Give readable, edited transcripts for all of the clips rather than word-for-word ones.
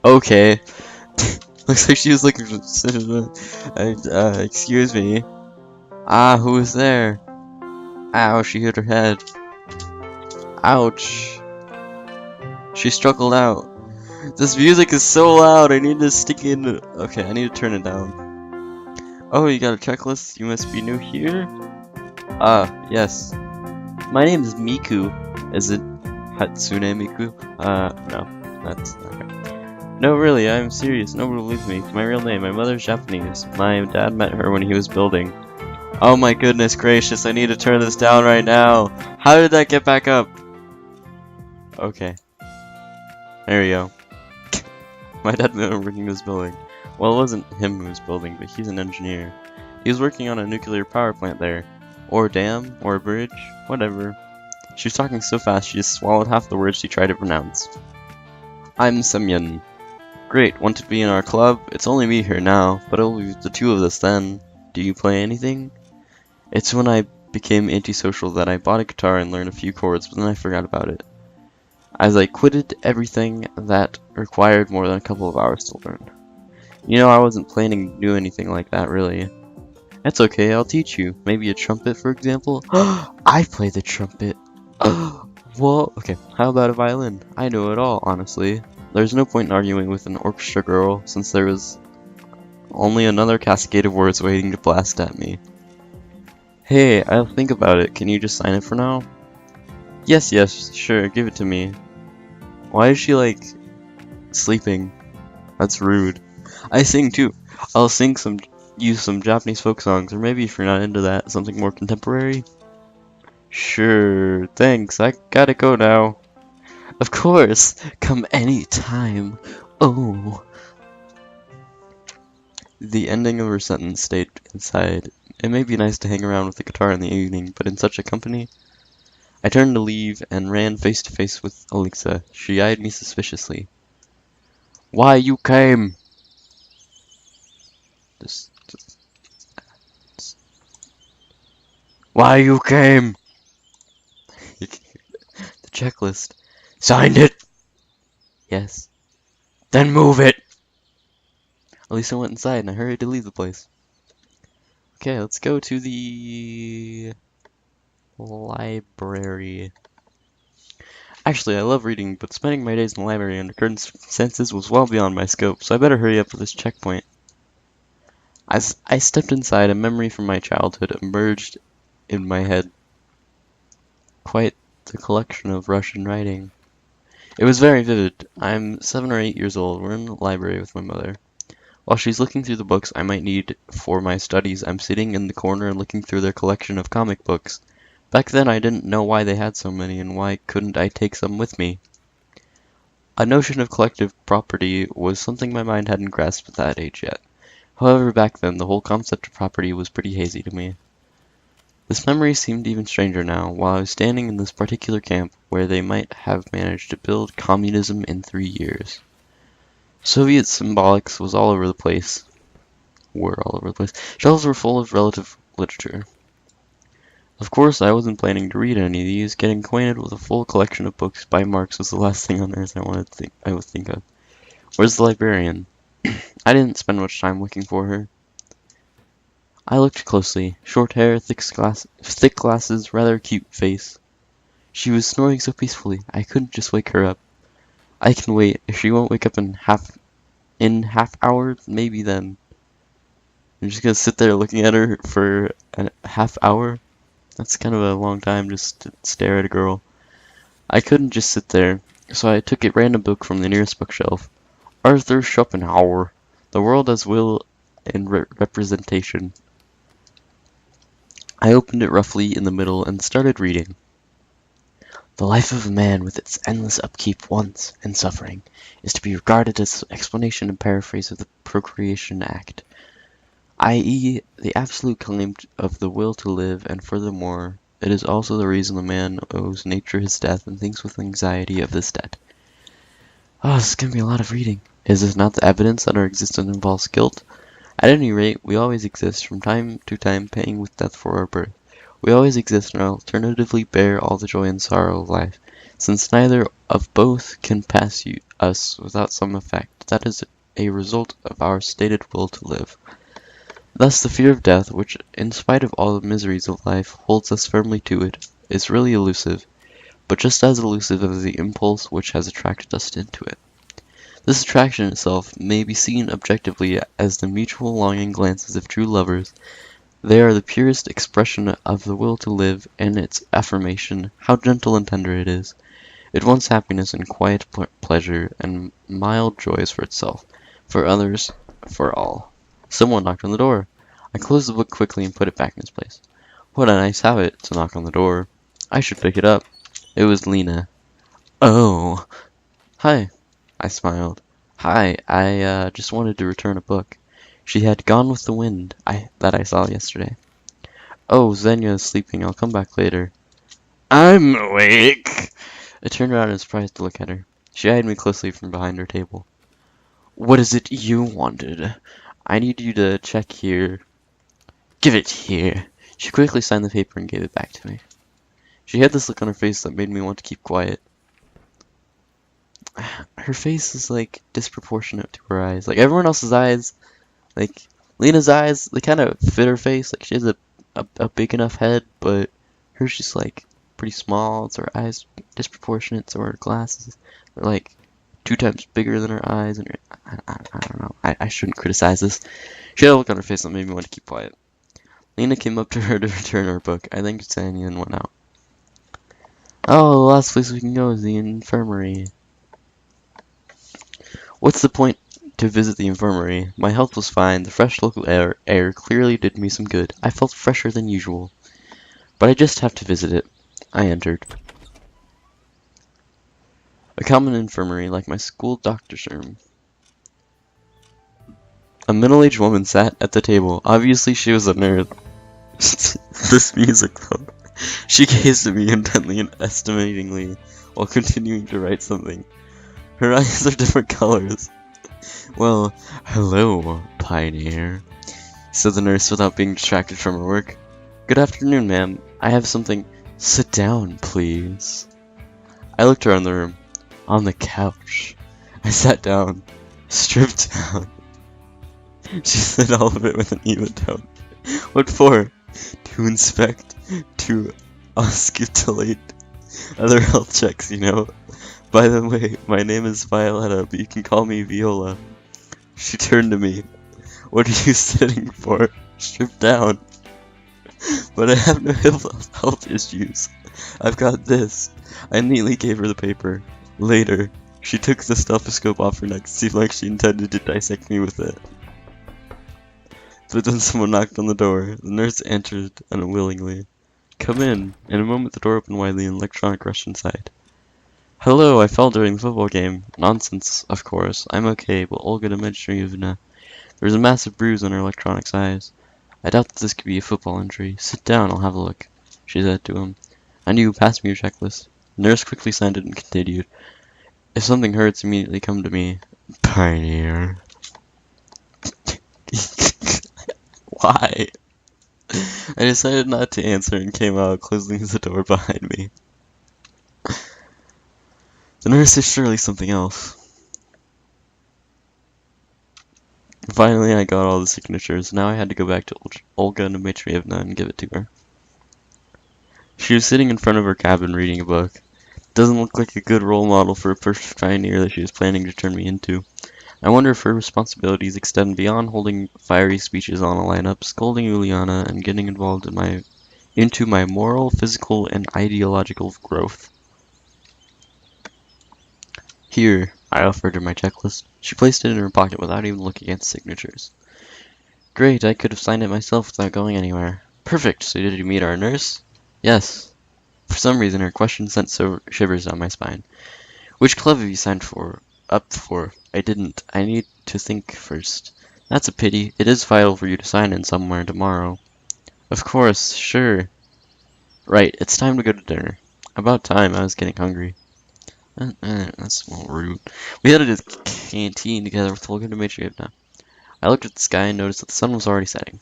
Okay. Looks like she was looking for. Excuse me. Ah, who is there? Ow, she hit her head. Ouch. She struggled out. This music is so loud, I need to stick in. Okay, I need to turn it down. Oh, you got a checklist? You must be new here? Ah, yes. My name is Miku. Is it Hatsune Miku? No. That's okay. No, really, I'm serious. Nobody believes me. It's my real name. My mother's Japanese. My dad met her when he was building. Oh my goodness gracious, I need to turn this down right now. How did that get back up? Okay. There we go. My dad met her when he was building. Well, it wasn't him who was building, but he's an engineer. He was working on a nuclear power plant there. Or a dam, or a bridge, whatever. She was talking so fast she just swallowed half the words she tried to pronounce. I'm Semyon. Great, want to be in our club? It's only me here now, but it'll be the two of us then. Do you play anything? It's when I became antisocial that I bought a guitar and learned a few chords, but then I forgot about it. As I quitted everything that required more than a couple of hours to learn. You know, I wasn't planning to do anything like that, really. That's okay, I'll teach you. Maybe a trumpet, for example? I play the trumpet. Whoa, okay, how about a violin? I know it all, honestly. There's no point in arguing with an orchestra girl, since there was only another cascade of words waiting to blast at me. Hey, I'll think about it. Can you just sign it for now? Yes, sure, give it to me. Why is she, like, sleeping? That's rude. I sing too. I'll use some Japanese folk songs, or maybe if you're not into that, something more contemporary? Sure, thanks, I gotta go now. Of course, come anytime. Oh. The ending of her sentence stayed inside. It may be nice to hang around with the guitar in the evening, but in such a company... I turned to leave and ran face to face with Alexa. She eyed me suspiciously. Why you came? Just... Why you came? The checklist. Signed it! Yes. Then move it! Elisa went inside and I hurried to leave the place. Okay, let's go to the library. Actually, I love reading, but spending my days in the library under current circumstances was well beyond my scope, so I better hurry up with this checkpoint. As I stepped inside, a memory from my childhood emerged in my head. Quite the collection of Russian writing. It was very vivid. I'm 7 or 8 years old. We're in the library with my mother. While she's looking through the books I might need for my studies, I'm sitting in the corner and looking through their collection of comic books. Back then I didn't know why they had so many, and why couldn't I take some with me. A notion of collective property was something my mind hadn't grasped at that age yet. However, back then the whole concept of property was pretty hazy to me. This memory seemed even stranger now, while I was standing in this particular camp where they might have managed to build communism in 3 years. Soviet symbolics was all over the place. Shelves were full of relative literature. Of course, I wasn't planning to read any of these. Getting acquainted with a full collection of books by Marx was the last thing on earth I would think of. Where's the librarian? I didn't spend much time looking for her. I looked closely. Short hair, thick glasses, rather cute face. She was snoring so peacefully, I couldn't just wake her up. I can wait. If she won't wake up in half hour, maybe then. I'm just gonna sit there looking at her for a half hour. That's kind of a long time just to stare at a girl. I couldn't just sit there, so I took a random book from the nearest bookshelf. Arthur Schopenhauer, The World as Will and Representation. I opened it roughly in the middle and started reading. The life of a man with its endless upkeep, wants, and suffering is to be regarded as an explanation and paraphrase of the Procreation Act, i.e., the absolute claim of the will to live, and furthermore, it is also the reason the man owes nature his death and thinks with anxiety of this debt. Oh, this is going to be a lot of reading. Is this not the evidence that our existence involves guilt? At any rate, we always exist, from time to time paying with death for our birth. We always exist and alternatively bear all the joy and sorrow of life. since neither of both can pass us without some effect. That is a result of our stated will to live. Thus the fear of death, which, in spite of all the miseries of life, holds us firmly to it, is really elusive, but just as elusive as the impulse which has attracted us into it. This attraction itself may be seen objectively as the mutual longing glances of true lovers. They are the purest expression of the will to live, and its affirmation, how gentle and tender it is. It wants happiness and quiet pleasure and mild joys for itself, for others, for all. Someone knocked on the door. I closed the book quickly and put it back in its place. What a nice habit to knock on the door. I should pick it up. It was Lena. Oh, hi. I smiled. Hi, I just wanted to return a book. She had Gone with the Wind that I saw yesterday. Oh, Xenia is sleeping. I'll come back later. I'm awake. I turned around and surprised to look at her. She eyed me closely from behind her table. What is it you wanted? I need you to check here. Give it here. She quickly signed the paper and gave it back to me. She had this look on her face that made me want to keep quiet. Her face is like disproportionate to her eyes. Like everyone else's eyes, like Lena's eyes, they kind of fit her face. Like she has a big enough head, but hers just like pretty small. So her eyes disproportionate. So her glasses are like 2 times bigger than her eyes. And I don't know. I shouldn't criticize this. She had a look on her face that made me want to keep quiet. Lena came up to her to return her book. I thanked Sanya and went out. Oh, the last place we can go is the infirmary. What's the point to visit the infirmary? My health was fine. The fresh local air clearly did me some good. I felt fresher than usual. But I just have to visit it. I entered. A common infirmary, like my school doctor's room. A middle-aged woman sat at the table. Obviously, she was a nurse. This music, though. She gazed at me intently and estimatingly while continuing to write something. Her eyes are different colors. Well, hello, Pioneer, said the nurse without being distracted from her work. Good afternoon, ma'am. I have something. Sit down, please. I looked around the room. On the couch. I sat down. Stripped down. She said all of it with an even tone. What for? To inspect, to auscultate other health checks, you know. By the way, my name is Violetta, but you can call me Viola. She turned to me. What are you sitting for? Stripped down. But I have no health issues. I've got this. I neatly gave her the paper. Later, she took the stethoscope off her neck, seemed like she intended to dissect me with it. But then someone knocked on the door. The nurse entered unwillingly. Come in. In a moment the door opened widely and electronic rushed inside. Hello, I fell during the football game. Nonsense, of course. I'm okay, but Olga Dmitrievna. There's a massive bruise on her electronics eyes. I doubt that this could be a football injury. Sit down, I'll have a look, she said to him. I knew, pass me your checklist. The nurse quickly signed it and continued. If something hurts, immediately come to me. Pioneer. Why? I decided not to answer and came out, closing the door behind me. The nurse is surely something else. Finally, I got all the signatures. Now I had to go back to Olga Dmitrievna and give it to her. She was sitting in front of her cabin reading a book. Doesn't look like a good role model for a first pioneer that she was planning to turn me into. I wonder if her responsibilities extend beyond holding fiery speeches on a lineup, scolding Uliana, and getting involved into my moral, physical, and ideological growth. Here, I offered her my checklist. She placed it in her pocket without even looking at the signatures. Great, I could have signed it myself without going anywhere. Perfect, so did you meet our nurse? Yes. For some reason, her question sent shivers down my spine. Which club have you signed up for? I didn't. I need to think first. That's a pity. It is vital for you to sign in somewhere tomorrow. Of course, sure. Right, it's time to go to dinner. About time, I was getting hungry. That's a little rude. We headed to the canteen together with Olga Dmitrievna. I looked at the sky and noticed that the sun was already setting.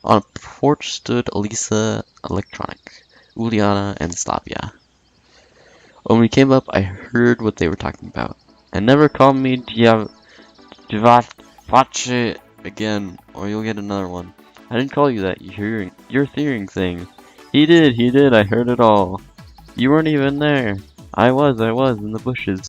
On a porch stood Elisa, Electronic, Uliana, and Slavia. When we came up, I heard what they were talking about. And never call me Divache again, or you'll get another one. I didn't call you that, you're hearing things. He did, I heard it all. You weren't even there. I was in the bushes.